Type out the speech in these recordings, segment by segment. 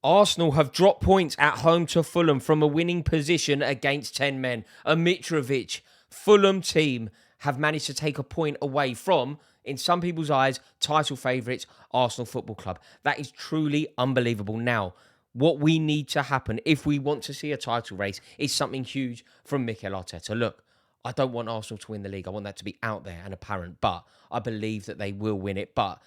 Arsenal have dropped points at home to Fulham from a winning position against 10 men. A Mitrovic Fulham team have managed to take a point away from, in some people's eyes, title favourites Arsenal Football Club. That is truly unbelievable. Now, what we need to happen if we want to see a title race is something huge from Mikel Arteta. Look, I don't want Arsenal to win the league. I want that to be out there and apparent, but I believe that they will win it. But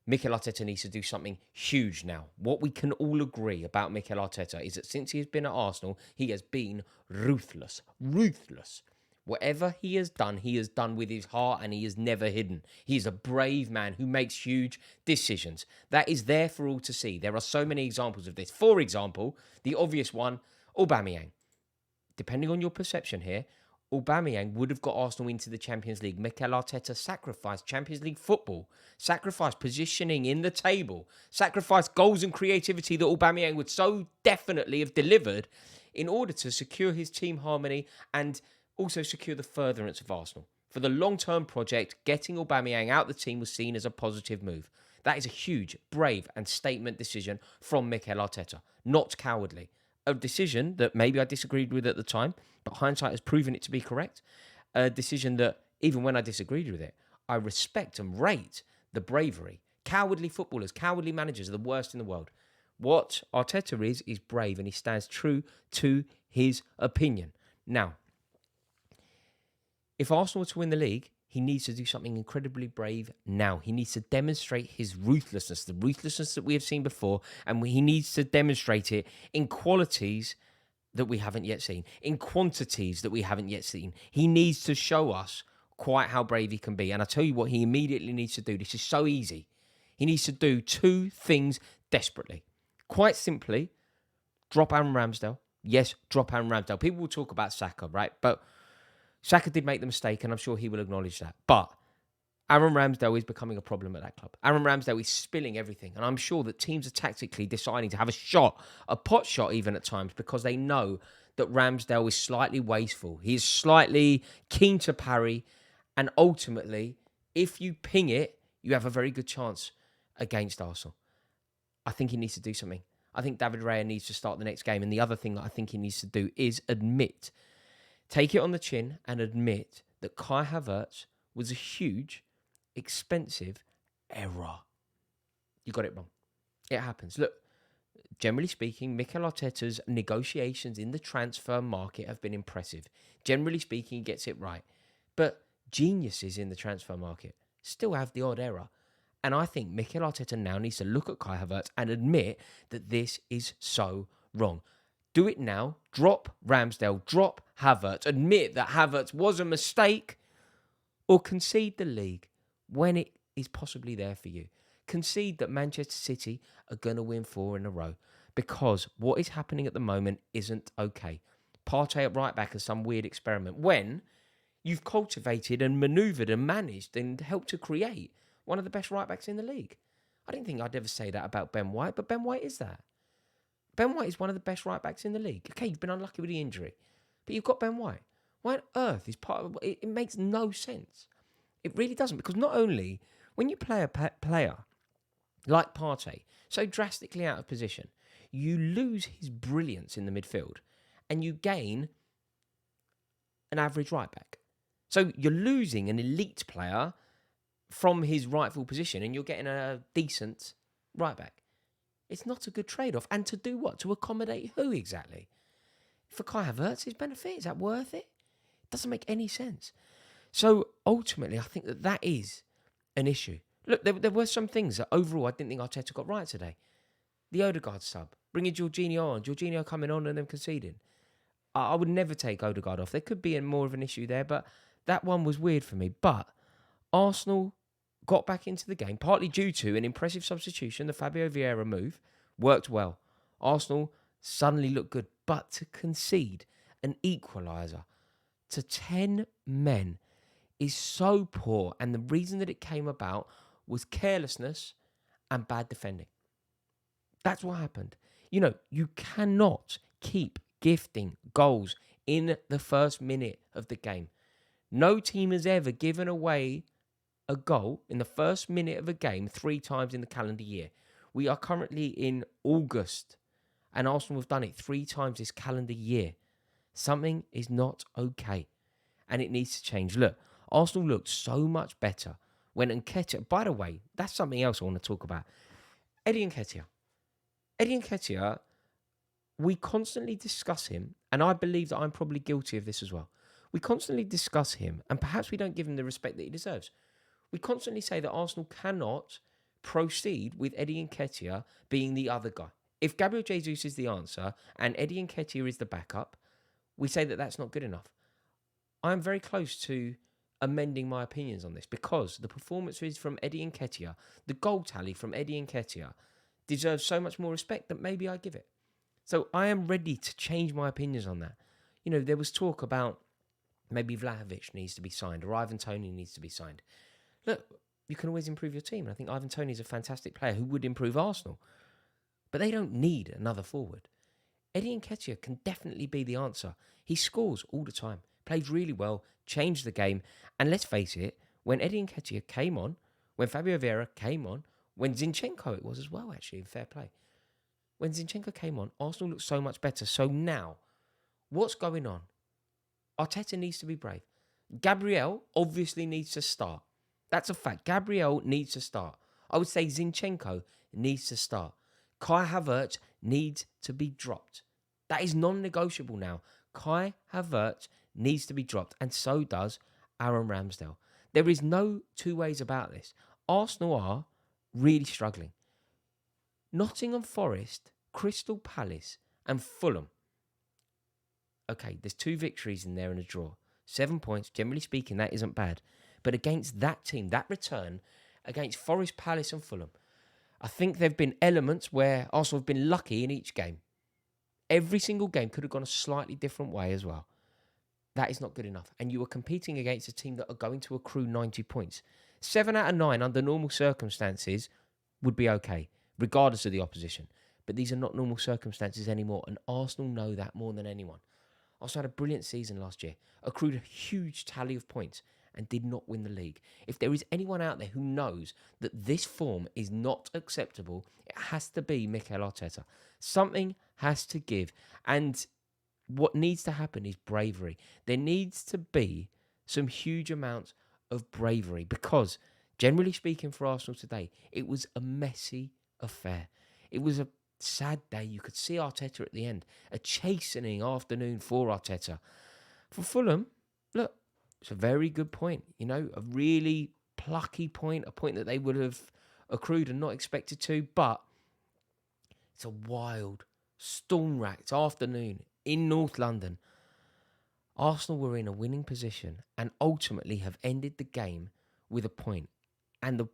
Mikel Arteta needs to do something huge now. What we can all agree about Mikel Arteta is that since he has been at Arsenal, he has been ruthless. Ruthless. Whatever he has done with his heart, and he has never hidden. He is a brave man who makes huge decisions. That is there for all to see. There are so many examples of this. For example, the obvious one, Aubameyang. Depending on your perception here, Aubameyang would have got Arsenal into the Champions League. Mikel Arteta sacrificed Champions League football, sacrificed positioning in the table, sacrificed goals and creativity that Aubameyang would so definitely have delivered in order to secure his team harmony and also secure the furtherance of Arsenal. For the long-term project, getting Aubameyang out the team was seen as a positive move. That is a huge, brave and statement decision from Mikel Arteta, not cowardly. A decision that maybe I disagreed with at the time, but hindsight has proven it to be correct. A decision that, even when I disagreed with it, I respect and rate the bravery. Cowardly footballers, cowardly managers are the worst in the world. What Arteta is brave, and he stands true to his opinion. Now, if Arsenal were to win the league, he needs to do something incredibly brave now. He needs to demonstrate his ruthlessness, the ruthlessness that we have seen before, and he needs to demonstrate it in qualities that we haven't yet seen, in quantities that we haven't yet seen. He needs to show us quite how brave he can be. And I tell you what he immediately needs to do. This is so easy. He needs to do two things desperately. Quite simply, drop Aaron Ramsdale. Yes, drop Aaron Ramsdale. People will talk about Saka, right? But Saka did make the mistake, and I'm sure he will acknowledge that. But Aaron Ramsdale is becoming a problem at that club. Aaron Ramsdale is spilling everything. And I'm sure that teams are tactically deciding to have a shot, a pot shot even at times, because they know that Ramsdale is slightly wasteful. He is slightly keen to parry. And ultimately, if you ping it, you have a very good chance against Arsenal. I think he needs to do something. I think David Raya needs to start the next game. And the other thing that I think he needs to do is take it on the chin and admit that Kai Havertz was a huge, expensive error. You got it wrong. It happens. Look, generally speaking, Mikel Arteta's negotiations in the transfer market have been impressive. Generally speaking, he gets it right. But geniuses in the transfer market still have the odd error. And I think Mikel Arteta now needs to look at Kai Havertz and admit that this is so wrong. Do it now. Drop Ramsdale. Drop Havertz. Admit that Havertz was a mistake, or concede the league when it is possibly there for you. Concede that Manchester City are going to win 4 in a row, because what is happening at the moment isn't okay. Partey at right back is some weird experiment when you've cultivated and manoeuvred and managed and helped to create one of the best right backs in the league. I didn't think I'd ever say that about Ben White, but Ben White is that. Ben White is one of the best right backs in the league. Okay, you've been unlucky with the injury, but you've got Ben White. Why on earth is part of it? It makes no sense. It really doesn't, because not only when you play a player like Partey so drastically out of position, you lose his brilliance in the midfield and you gain an average right back. So you're losing an elite player from his rightful position and you're getting a decent right back. It's not a good trade-off. And to do what? To accommodate who exactly? For Kai Havertz's benefit, is that worth it? It doesn't make any sense. So ultimately, I think that is an issue. Look, there were some things that overall I didn't think Arteta got right today. The Odegaard sub, bringing Jorginho on, Jorginho coming on and then conceding. I would never take Odegaard off. There could be more of an issue there, but that one was weird for me. But Arsenal got back into the game, partly due to an impressive substitution. The Fabio Vieira move worked well. Arsenal suddenly looked good, but to concede an equaliser to 10 men is so poor. And the reason that it came about was carelessness and bad defending. That's what happened. You know, you cannot keep gifting goals in the first minute of the game. No team has ever given away a goal in the first minute of a game 3 times in the calendar year. We are currently in August. And Arsenal have done it 3 times this calendar year. Something is not okay. And it needs to change. Look, Arsenal looked so much better when Nketiah... By the way, that's something else I want to talk about. Eddie Nketiah. Eddie Nketiah, we constantly discuss him, and I believe that I'm probably guilty of this as well. We constantly discuss him, and perhaps we don't give him the respect that he deserves. We constantly say that Arsenal cannot proceed with Eddie Nketiah being the other guy. If Gabriel Jesus is the answer and Eddie Nketiah is the backup, we say that that's not good enough. I'm very close to amending my opinions on this because the performances from Eddie Nketiah, the goal tally from Eddie Nketiah, deserves so much more respect that maybe I give it. So I am ready to change my opinions on that. You know, there was talk about maybe Vlahovic needs to be signed or Ivan Toney needs to be signed. Look, you can always improve your team. And I think Ivan Toney is a fantastic player who would improve Arsenal. But they don't need another forward. Eddie Nketiah can definitely be the answer. He scores all the time, plays really well, changed the game. And let's face it, when Eddie Nketiah came on, when Fabio Vieira came on, when Zinchenko it was as well, actually, in fair play. When Zinchenko came on, Arsenal looked so much better. So now, what's going on? Arteta needs to be brave. Gabriel obviously needs to start. That's a fact. Gabriel needs to start. I would say Zinchenko needs to start. Kai Havertz needs to be dropped. That is non-negotiable now. Kai Havertz needs to be dropped, and so does Aaron Ramsdale. There is no two ways about this. Arsenal are really struggling. Nottingham Forest, Crystal Palace, and Fulham. Okay, there's 2 victories in there and a draw. 7 points, generally speaking, that isn't bad. But against that team, that return, against Forest, Palace and Fulham, I think there have been elements where Arsenal have been lucky in each game. Every single game could have gone a slightly different way as well. That is not good enough. And you are competing against a team that are going to accrue 90 points. 7 out of 9 under normal circumstances would be okay, regardless of the opposition. But these are not normal circumstances anymore, and Arsenal know that more than anyone. Arsenal had a brilliant season last year, accrued a huge tally of points, and did not win the league. If there is anyone out there who knows that this form is not acceptable, it has to be Mikel Arteta. Something has to give. And what needs to happen is bravery. There needs to be some huge amounts of bravery because, generally speaking, for Arsenal today, it was a messy affair. It was a sad day. You could see Arteta at the end. A chastening afternoon for Arteta. For Fulham, look, it's a very good point. You know, a really plucky point, a point that they would have accrued and not expected to. But it's a wild, storm-racked afternoon in North London. Arsenal were in a winning position and ultimately have ended the game with a point. And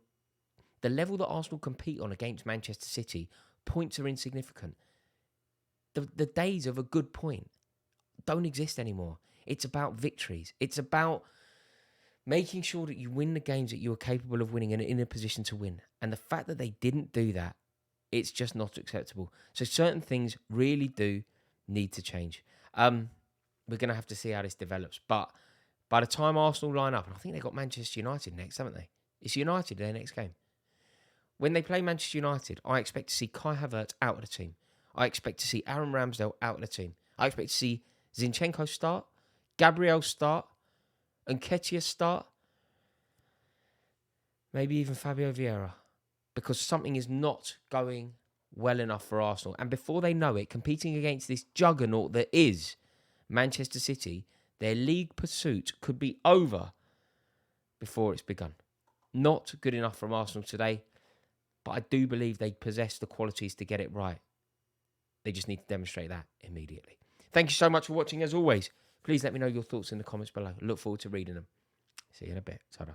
the level that Arsenal compete on against Manchester City, points are insignificant. The days of a good point don't exist anymore. It's about victories. It's about making sure that you win the games that you are capable of winning and are in a position to win. And the fact that they didn't do that, it's just not acceptable. So certain things really do need to change. We're going to have to see how this develops. But by the time Arsenal line up, and I think they've got Manchester United next, haven't they? It's United their next game. When they play Manchester United, I expect to see Kai Havertz out of the team. I expect to see Aaron Ramsdale out of the team. I expect to see Zinchenko start, Gabriel start, Nketiah start, maybe even Fabio Vieira, because something is not going well enough for Arsenal. And before they know it, competing against this juggernaut that is Manchester City, their league pursuit could be over before it's begun. Not good enough from Arsenal today, but I do believe they possess the qualities to get it right. They just need to demonstrate that immediately. Thank you so much for watching. As always, please let me know your thoughts in the comments below. I look forward to reading them. See you in a bit. Ta-da.